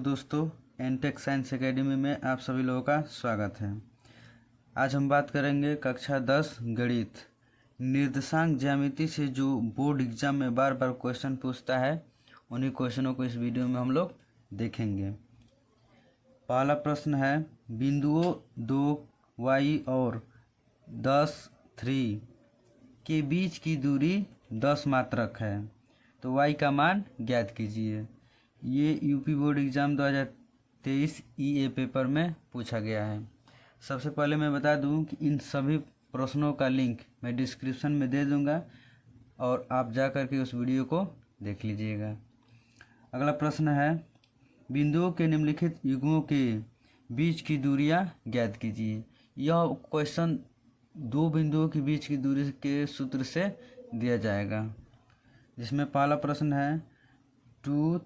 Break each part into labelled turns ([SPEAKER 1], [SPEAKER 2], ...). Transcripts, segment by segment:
[SPEAKER 1] दोस्तों, NTech science academy में आप सभी लोगों का स्वागत है। आज हम बात करेंगे कक्षा 10 गणित। निर्देशांक ज्यामिति से जो बोर्ड एग्जाम में बार बार क्वेश्चन पूछता है, उन्हीं क्वेश्चनों को इस वीडियो में हम लोग देखेंगे। पहला प्रश्न है, बिंदुओं 2y और 10 3 के बीच की दूरी 10 मात्रक है, तो y का मान ज्ञात कीजिए। ये यूपी बोर्ड एग्ज़ाम 2023 ईए पेपर में पूछा गया है। सबसे पहले मैं बता दूं कि इन सभी प्रश्नों का लिंक मैं डिस्क्रिप्शन में दे दूंगा और आप जा कर के उस वीडियो को देख लीजिएगा। अगला प्रश्न है, बिंदुओं के निम्नलिखित युग्मों के बीच की दूरियां ज्ञात कीजिए। यह क्वेश्चन दो बिंदुओं के बीच की दूरी के सूत्र से दिया जाएगा, जिसमें पहला प्रश्न है 2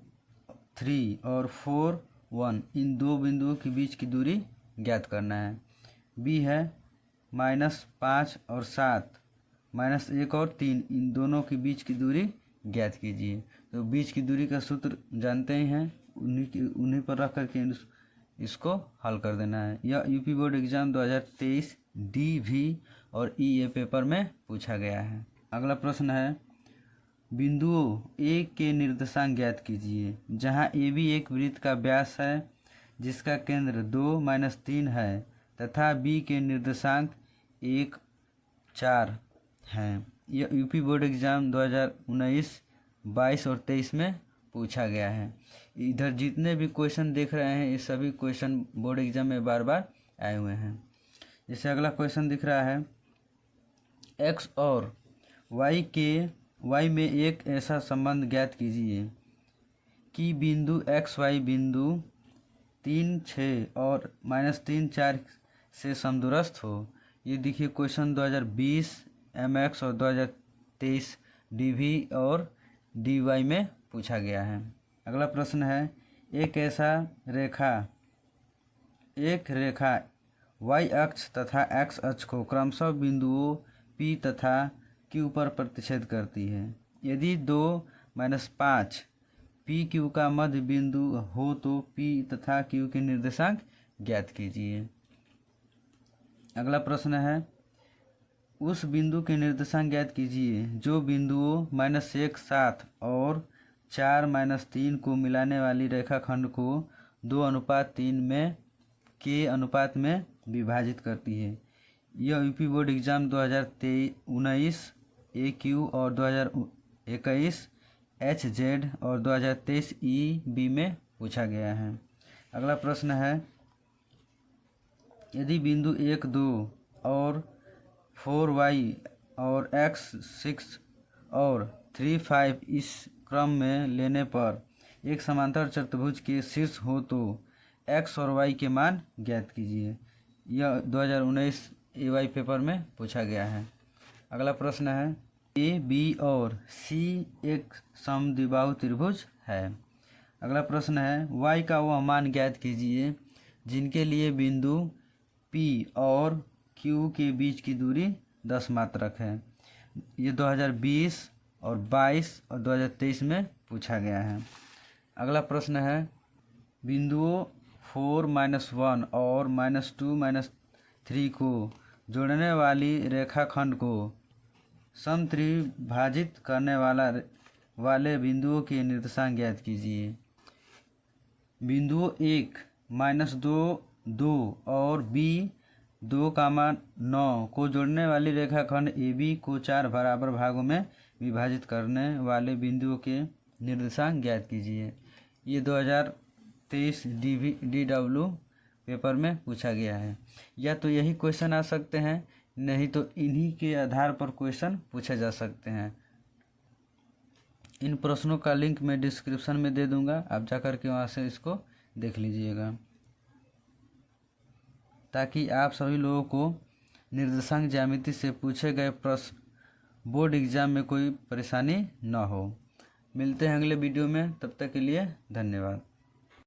[SPEAKER 1] 3 और 4 1, इन दो बिंदुओं के बीच की दूरी ज्ञात करना है। बी है -5 और 7, -1 और 3, इन दोनों के बीच की दूरी ज्ञात कीजिए। तो बीच की दूरी का सूत्र जानते ही हैं, उन्हीं पर रख करके इसको हल कर देना है। यह यूपी बोर्ड एग्ज़ाम 2023 DV और EA पेपर में पूछा गया है। अगला प्रश्न है, बिंदुओं ए के निर्देशांक ज्ञात कीजिए। जहां AB एक वृत्त का व्यास है जिसका केंद्र 2-3 है तथा B के निर्देशांक 1 4 हैं। यह यूपी बोर्ड एग्ज़ाम 2019 22 और 23 में पूछा गया है। इधर जितने भी क्वेश्चन देख रहे हैं, ये सभी क्वेश्चन बोर्ड एग्ज़ाम में बार बार आए हुए हैं। जैसे अगला क्वेश्चन दिख रहा है, x और y में एक ऐसा संबंध ज्ञात कीजिए कि बिंदु XY बिंदु 3 6 और -3 4 से समदूरस्थ हो। ये देखिए क्वेश्चन 2020 MX और 2023 DV और DY में पूछा गया है। अगला प्रश्न है, एक रेखा y अक्ष तथा x अक्ष को क्रमशः बिंदुओं P तथा Q पर प्रतिच्छेद करती है। यदि 2-5 PQ का मध्य बिंदु हो तो P तथा Q के निर्देशांक ज्ञात कीजिए। अगला प्रश्न है, उस बिंदु के निर्देशांक ज्ञात कीजिए जो बिंदुओं -1 7 और 4-3 को मिलाने वाली रेखाखंड को 2:3 में के अनुपात में विभाजित करती है। यह यूपी बोर्ड एग्ज़ाम 2019 AQ और 2021 HZ और 2023 EB में पूछा गया है। अगला प्रश्न है, यदि बिंदु 1 2 और 4y और x 6 और 3 5 इस क्रम में लेने पर एक समांतर चतुर्भुज के शीर्ष हो तो x और y के मान ज्ञात कीजिए। यह 2019 AY पेपर में पूछा गया है। अगला प्रश्न है, AB और C एक समद्विबाहु त्रिभुज है। अगला प्रश्न है, y का वह मान ज्ञात कीजिए जिनके लिए बिंदु P और Q के बीच की दूरी 10 मात्रक है। ये 2020 और 22 और 2023 में पूछा गया है। अगला प्रश्न है, बिंदुओं 4-1 और -2-3 को जोड़ने वाली रेखाखंड को समत्रिभाजित करने वाले बिंदुओं के निर्देशांक ज्ञात कीजिए। बिंदुओं 1 -2 2 और B 2-9 को जोड़ने वाली रेखाखंड AB को 4 बराबर भागों में विभाजित करने वाले बिंदुओं के निर्देशांक ज्ञात कीजिए। ये 2023 DW पेपर में पूछा गया है। या तो यही क्वेश्चन आ सकते हैं, नहीं तो इन्हीं के आधार पर क्वेश्चन पूछे जा सकते हैं। इन प्रश्नों का लिंक मैं डिस्क्रिप्शन में दे दूंगा, आप जाकर के वहाँ से इसको देख लीजिएगा, ताकि आप सभी लोगों को निर्देशांक ज्यामिति से पूछे गए प्रश्न बोर्ड एग्ज़ाम में कोई परेशानी न हो। मिलते हैं अगले वीडियो में, तब तक के लिए धन्यवाद।